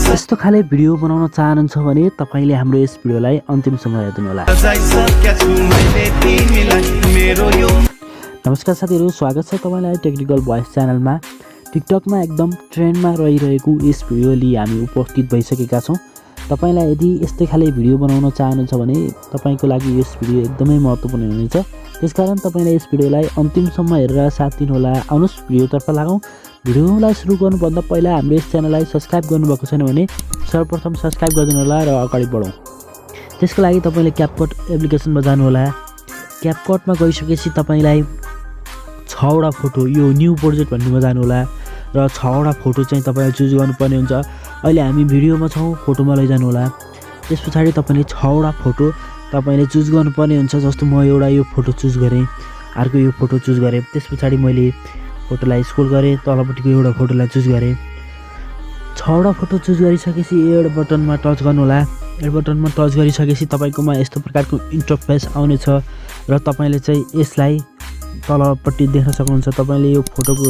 यस्तो खाले भिडियो बनाउन चाहनुहुन्छ भने तपाईले हाम्रो यस भिडियोलाई अन्तिमसम्म हेर्नुहोला। नमस्कार साथीहरु, स्वागत छ तपाईलाई टेक्निकल भोइस च्यानलमा। टिकटकमा एकदम ट्रेन्डमा रहिरहेको यस भिडियो लिई हामी उपस्थित भइसकेका छौं। तपाईलाई यदि यस्तै खाले भिडियो बनाउन चाहनुहुन्छ भने तपाईको लागि यस भिडियो एकदमै महत्त्वपूर्ण हुनेछ। त्यसकारण तपाईले यस भिडियोलाई अन्तिमसम्म हेरेर साथ दिनुहोला। आउनुस् भिडियोतर्फ लागौं। भिडियोलाई सुरु गर्नुभन्दा पहिला हाम्रो यस च्यानललाई सब्स्क्राइब गर्नुभएको छैन भने सर्वप्रथम सब्स्क्राइब गरिदिनु होला र अगाडि बढौं। त्यसको लागि तपाईले क्यापकट एप्लिकेसनमा जानु होला। क्यापकटमा गइसकेपछि तपाईलाई 6 वटा फोटो यो न्यू प्रोजेक्ट भन्नेमा जानु होला र 6 वटा फोटो चाहिँ तपाईले चुज गर्नुपर्ने हुन्छ। अहिले हामी भिडियोमा छौं, फोटोमा लैजानु होला। त्यसपछि तपाईले 6 वटा फोटो तपाईले चुज गर्नुपर्ने हुन्छ। जस्तो म एउटा यो फोटो चुज गरे, अर्को यो फोटो चुज गरे। त्यसपछि मैले फोटोलाई स्क्रोल गरे, तलपट्टिको एउटा फोटोलाई चुज गरे। 6 वटा फोटो चुज गरिसकेपछि एड बटनमा टच गर्नु होला। एड बटनमा टच गरिसकेपछि तपाईकोमा यस्तो प्रकारको इन्टरफेस आउनेछ र तपाईले चाहिँ यसलाई तलपट्टि देख्न सक्नुहुन्छ। तपाईले यो फोटोको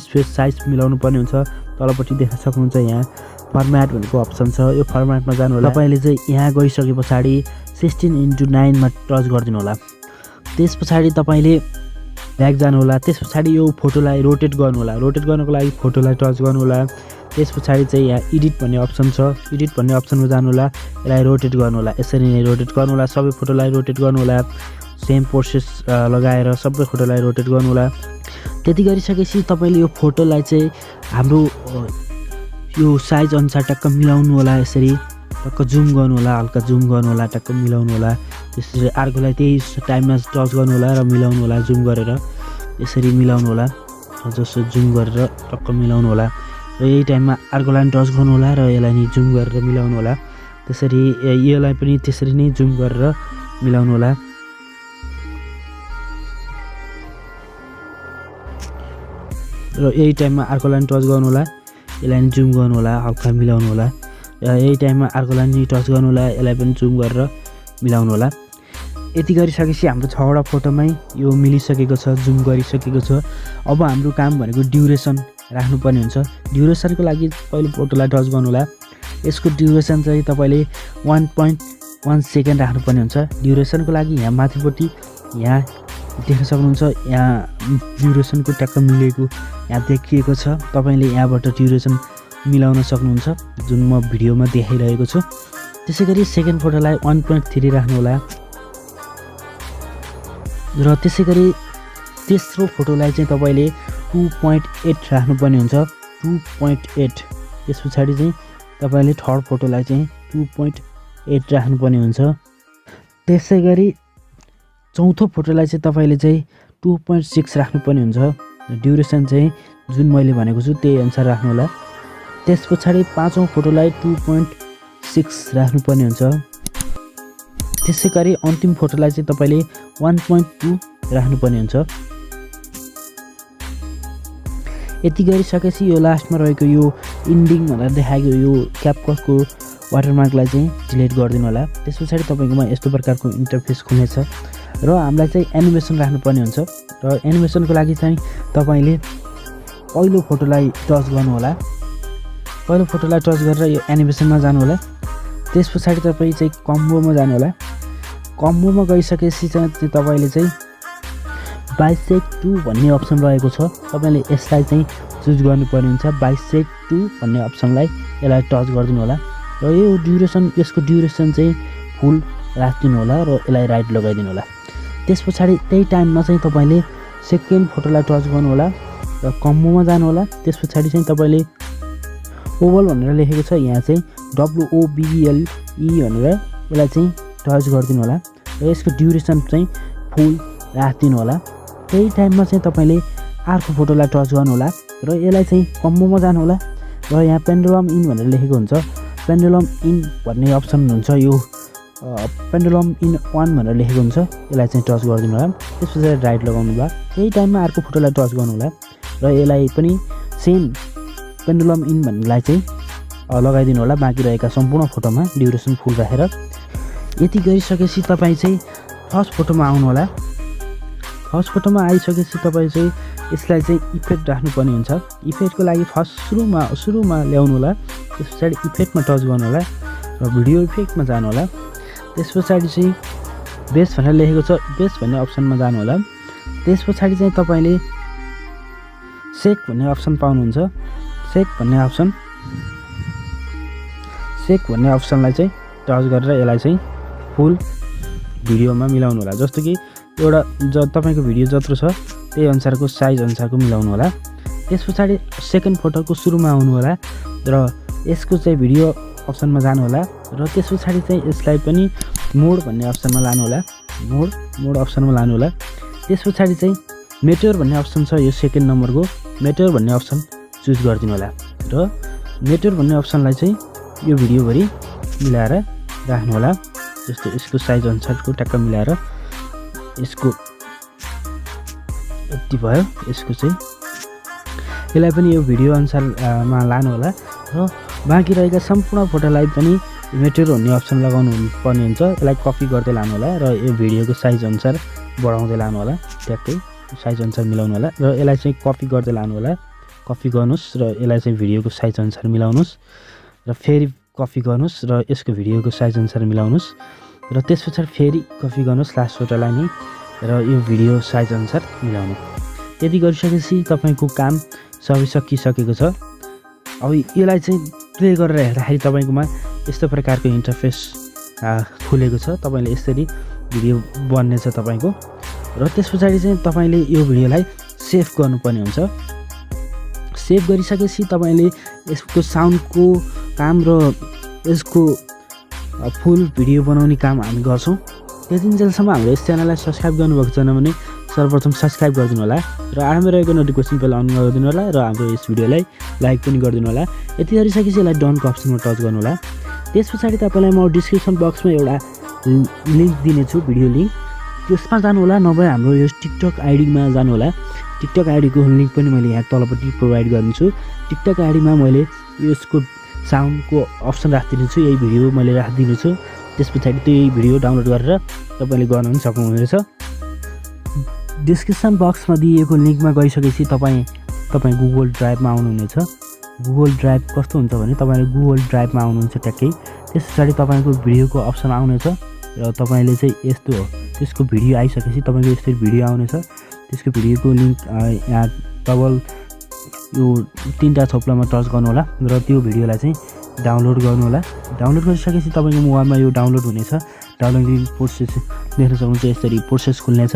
स्पेस साइज मिलाउनु पर्ने हुन्छ। तलपट्टि देख्न सक्नुहुन्छ यहाँ फर्म्याट भनेको अप्सन छ। यो फर्म्याटमा जानु होला। तपाईले चाहिँ यहाँ गइसकेपछि 16:9 मा टच गरिदिनु होला। त्यसपछि तपाईले ब्याक जानु होला। त्यसपछि यो फोटोलाई रोटेट गर्नु होला। रोटेट गर्नको लागि फोटोलाई टच गर्नु होला। त्यसपछि चाहिँ यहाँ एडिट भन्ने अप्सन छ। एडिट भन्ने अप्सनमा जानु होला। यसलाई रोटेट गर्नु होला। यसरी नै रोटेट गर्नु होला। सबै फोटोलाई रोटेट गर्नु होला। सेम प्रोसेस लगाएर सबै फोटोलाई रोटेट गर्नु होला। त्यति गरिसकेपछि तपाईले यो फोटोलाई चाहिँ हाम्रो यो साइज अनुसार टक्क मिलाउनु होला। यसरी टक्क जुम गर्नु होला, हल्का जुम गर्नु होला, टक्क मिलाउनु होला। त्यसरी अर्कोलाई त्यही टाइममा टच गर्नु होला र मिलाउनु होला। जुम गरेर यसरी मिलाउनु होला। जस्तो जुम गरेर टक्क मिलाउनु होला र यही टाइममा अर्कोलाई टच गर्नु होला र यसलाई नि जुम गरेर मिलाउनु होला। त्यसरी यसलाई पनि त्यसरी नै जुम गरेर मिलाउनु होला। र यही टाइममा अर्कोलाई टच गर्नु होला, यसलाई नि जुम गर्नु होला, हल्का मिलाउनु होला। र यही टाइममा अर्कोलाई नि टच गर्नु होला, यसलाई पनि जुम गरेर मिलाउनु होला। यति गरिसकेपछि हाम्रो 6 वटा फोटोमै यो मिलिसकेको छ, जुम गरिसकेको छ। अब हाम्रो काम भनेको ड्युरेसन राख्नुपर्ने हुन्छ। ड्युरेसनको लागि पहिले फोटोलाई टच गर्नु होला। यसको ड्युरेसन चाहिँ तपाईले 1.1 सेकेन्ड राख्नुपर्ने हुन्छ। ड्युरेसनको लागि यहाँ माथिपट्टि यहाँ देख्न सक्नुहुन्छ। यहाँ ड्युरेसनको ट्याक्क मिलेको यहाँ देखिएको छ। तपाईले यहाँबाट ड्युरेसन मिलाउन सक्नुहुन्छ, जुन म भिडियोमा देखाइरहेको छु। त्यसैगरी सेकेन्ड फोटोलाई 1.3 राख्नु होला र त्यसैगरी तेस्रो फोटोलाई चाहिँ तपाईले 2.8 राख्नुपर्ने हुन्छ। 2.8। त्यसपछि चाहिँ तपाईले थर्ड फोटोलाई चाहिँ 2.8 राख्नुपर्ने हुन्छ। त्यसैगरी चौथो फोटोलाई चाहिँ तपाईले चाहिँ 2.6 राख्नुपर्ने हुन्छ। ड्युरेसन चाहिँ जुन मैले भनेको छु त्यही अनुसार राख्नु होला। त्यसपछि पाँचौं फोटोलाई 2.6 राख्नुपर्ने हुन्छ। त्यसैगरी अन्तिम फोटोलाई चाहिँ तपाईले 1.2 राख्नुपर्ने हुन्छ। यति गरिसकेपछि यो लास्टमा रहेको यो इन्डिङ भनेर देखाएको यो क्यापकटको वाटरमार्कलाई चाहिँ डिलिट गरिदिनु होला। त्यसपछि तपाईकोमा यस्तो प्रकारको इन्टरफेस खुल्नेछ र हामीलाई चाहिँ एनिमेसन राख्नुपर्ने हुन्छ। र एनिमेसनको लागि चाहिँ तपाईले पहिलो फोटोलाई टच गर्नु होला। पहिलो फोटोलाई टच गरेर यो एनिमेसनमा जानु होला। त्यसपछि तपाई चाहिँ कम्बोमा जानु होला। कम्बोमा गइसकेपछि चाहिँ तपाईले चाहिँ बाइसेक्ट 2 भन्ने अप्सन रहेको छ। तपाईले यसलाई चाहिँ चुज गर्नुपर्ने हुन्छ। बाइसेक्ट 2 भन्ने अप्सनलाई यसलाई टच गरिदिनु होला र यो ड्युरेसन यसको ड्युरेसन चाहिँ फुल राखिदिनु होला र यसलाई राइट लगाइदिनु होला। त्यसपछि त्यही टाइममा चाहिँ तपाईले सेकेन्ड फोटोलाई टच गर्नु होला र कम्बोमा जानु होला। त्यसपछि चाहिँ तपाईले ओभल भनेर लेखेको छ, यहाँ चाहिँ WOBBLE भनेर यसलाई चाहिँ टच गरिदिनु होला र यसको ड्युरेसन चाहिँ फुल राखिदिनु होला। त्यही टाइममा चाहिँ तपाईले अर्को फोटोलाई टच गर्नु होला र यसलाई चाहिँ कम्बोमा जानु होला र यहाँ पेन्डुलम इन भनेर लेखेको हुन्छ। पेन्डुलम इन भन्ने अप्सन हुन्छ। यो पेन्डुलम इन 1 भनेर लेखेको हुन्छ। यसलाई चाहिँ टच गरिदिनु होला। त्यसपछि राइट लगाउनु होला। त्यही टाइममा अर्को फोटोलाई टच गर्नु होला र यसलाई पनि सेम पेन्डुलम इन भन्नेलाई चाहिँ लगाइदिनु होला बाँकी रहेका सम्पूर्ण फोटोमा ड्युरेसन फुल राखेर। यति गरिसकेपछि तपाईँ चाहिँ फर्स्ट फोटोमा आउनु होला। फर्स्ट फोटोमा आइसकेपछि तपाईँ चाहिँ यसलाई चाहिँ इफेक्ट राख्नुपर्ने हुन्छ। इफेक्टको लागि फर्स्ट सुरुमा ल्याउनु होला, त्यस पछाडि इफेक्टमा टच गर्नु होला र भिडियो इफेक्टमा जानु होला। त्यस पछाडि चाहिँ बेस भनेर लेखेको छ, बेस भन्ने अप्सनमा जानु होला। त्यस पछाडि चाहिँ तपाईँले सेक भन्ने अप्सन पाउनुहुन्छ। सेक भन्ने अप्सनलाई चाहिँ टच गरेर यसलाई चाहिँ फुल भिडियोमा मिलाउनु होला। जस्तो कि एउटा तपाईँको भिडियो जत्रो छ त्यही अनुसारको साइज अनुसारको मिलाउनु होला। त्यस पछाडि सेकेन्ड फोटोको सुरुमा आउनु होला र यसको चाहिँ भिडियो अप्सनमा जानु होला र त्यस पछाडि चाहिँ यसलाई पनि मोड भन्ने अप्सनमा लानु होला। मोड अप्सनमा लानु होला। त्यस पछाडि चाहिँ मेटेयर भन्ने अप्सन छ, यो सेकेन्ड नम्बरको मेटेयर भन्ने अप्सन चुज गरिदिनु होला र मेटेयर भन्ने अप्सनलाई चाहिँ यो भिडियोभरि मिलाएर राख्नु होला। जस्तो यसको साइज अनुसारको ट्याक्क मिलाएर यसको यति भयो। यसको चाहिँ यसलाई पनि यो भिडियो अनुसारमा लानु होला र बाँकी रहेका सम्पूर्ण फोटोलाई पनि मेटेरियल भन्ने अप्सन लगाउनु पर्ने हुन्छ। यसलाई कपी गर्दै लानु होला र यो भिडियोको साइज अनुसार बढाउँदै लानु होला, ट्याक्कै साइज अनुसार मिलाउनु होला र यसलाई चाहिँ कपी गर्दै लानु होला। कपी गर्नुहोस् र यसलाई चाहिँ भिडियोको साइज अनुसार मिलाउनुहोस् र फेरि कपी गर्नुहोस् र यसको भिडियोको साइज अनुसार मिलाउनुहोस् र त्यस पछाडि फेरि कपी गर्नुहोस् लास्ट फोटोलाई नै र यो भिडियो साइज अनुसार मिलाउनु। त्यति गरिसकेपछि तपाईँको काम सबै सकिसकेको छ। अब यसलाई चाहिँ प्ले गरेर हेर्दाखेरि तपाईँकोमा यस्तो प्रकारको इन्टरफेस खुलेको छ। तपाईँले यसरी भिडियो बन्नेछ तपाईँको र त्यस पछाडि चाहिँ तपाईँले यो भिडियोलाई सेभ गर्नुपर्ने हुन्छ। सेभ गरिसकेपछि तपाईँले यसको साउन्डको काम र यसको फुल भिडियो बनाउने काम हामी गर्छौँ। त्यतिन्जेलसम्म हाम्रो यस च्यानललाई सब्सक्राइब गर्नुभएको छैन भने सर्वप्रथम सब्सक्राइब गरिदिनु होला र आरामै रहेको नोटिफिकेसन बेल अन गरिदिनु होला र हाम्रो यस भिडियोलाई लाइक पनि गरिदिनु होला। यति गरिसकेपछि यसलाई डनको अप्सनमा टच गर्नु होला। त्यस पछाडि तपाईँलाई म डिस्क्रिप्सन बक्समा एउटा लिङ्क दिनेछु, भिडियो लिङ्क, त्यसमा जानु होला। नभए हाम्रो यो टिकटक आइडीमा जानु होला। टिकटक आइडीको लिङ्क पनि मैले यहाँ तलपट्टि प्रोभाइड गरिदिन्छु। टिकटक आइडीमा मैले यसको साउन्डको अप्सन राखिदिनेछु, यही भिडियो मैले राखिदिनेछु। त्यस पछाडि त्यही भिडियो डाउनलोड गरेर तपाईँले गर्न पनि सक्नुहुनेछ। डिस्क्रिप्सन बक्समा दिएको लिङ्कमा गइसकेपछि तपाईँ गुगल ड्राइभमा आउनुहुनेछ। गुगल ड्राइभ कस्तो हुन्छ भने तपाईँले गुगल ड्राइभमा आउनुहुन्छ ट्याक्कै। त्यस पछाडि तपाईँको भिडियोको अप्सन आउनेछ र तपाईँले चाहिँ यस्तो त्यसको भिडियो आइसकेपछि तपाईँको यस्तै भिडियो आउनेछ। त्यसको भिडियोको लिङ्क यहाँ डबल यो 3टा थोप्लामा टच गर्नु होला र त्यो भिडियोलाई चाहिँ डाउनलोड गर्नु होला। डाउनलोड गरिसकेपछि तपाईँको मोबाइलमा यो डाउनलोड हुनेछ। डाउनलोडिङ प्रोसेस देख्न सक्नुहुन्छ, यसरी प्रोसेस खुल्नेछ।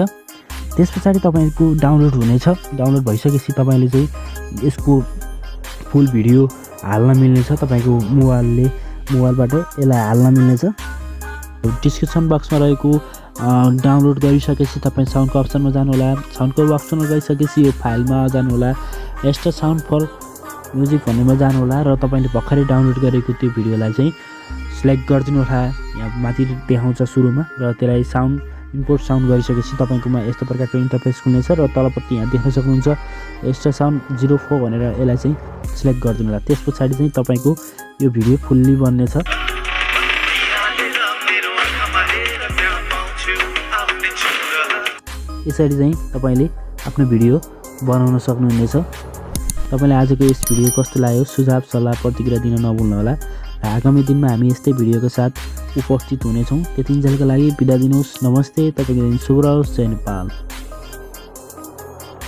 त्यस पछाडि तपाईँको डाउनलोड हुनेछ। डाउनलोड भइसकेपछि तपाईँले चाहिँ यसको फुल भिडियो हाल्न मिल्नेछ। तपाईँको मोबाइलबाट यसलाई हाल्न मिल्नेछ। डिस्क्रिप्सन बक्समा रहेको डाउनलोड गरिसकेपछि तपाईँ साउन्डको अप्सनमा जानु होला। साउन्डको अप्सनमा गइसकेपछि यो फाइलमा जानु होला, एक्स्ट्रा साउन्ड फर म्युजिक भन्नेमा जानु होला र तपाईँले भर्खरै डाउनलोड गरेको त्यो भिडियोलाई चाहिँ सिलेक्ट गरिदिनु होला। यहाँ माथि देखाउँछ सुरुमा र त्यसलाई साउन्ड इम्पोर्ट साउन्ड गरिसकेपछि तपाईँकोमा यस्तो प्रकारको इन्टरफेस खुल्नेछ र तलपट्टि यहाँ देख्न सक्नुहुन्छ एक्स्ट्रा साउन्ड 04 भनेर यसलाई चाहिँ सिलेक्ट गरिदिनु होला। त्यस पछाडि चाहिँ तपाईँको यो भिडियो फुल्ली बन्नेछ। यसरी चाहिँ तपाईँले आफ्नो भिडियो बनाउन सक्नुहुनेछ। तपाईँलाई आजको यस भिडियो कस्तो लाग्यो सुझाव सल्लाह प्रतिक्रिया दिन नभुल्नुहोला र आगामी दिनमा हामी यस्तै भिडियोको साथ उपस्थित हुनेछौँ। त्यतिन्जेलको लागि बिदा दिनुहोस्। नमस्ते। तपाईँको दिन शुभ रहोस्। जय नेपाल।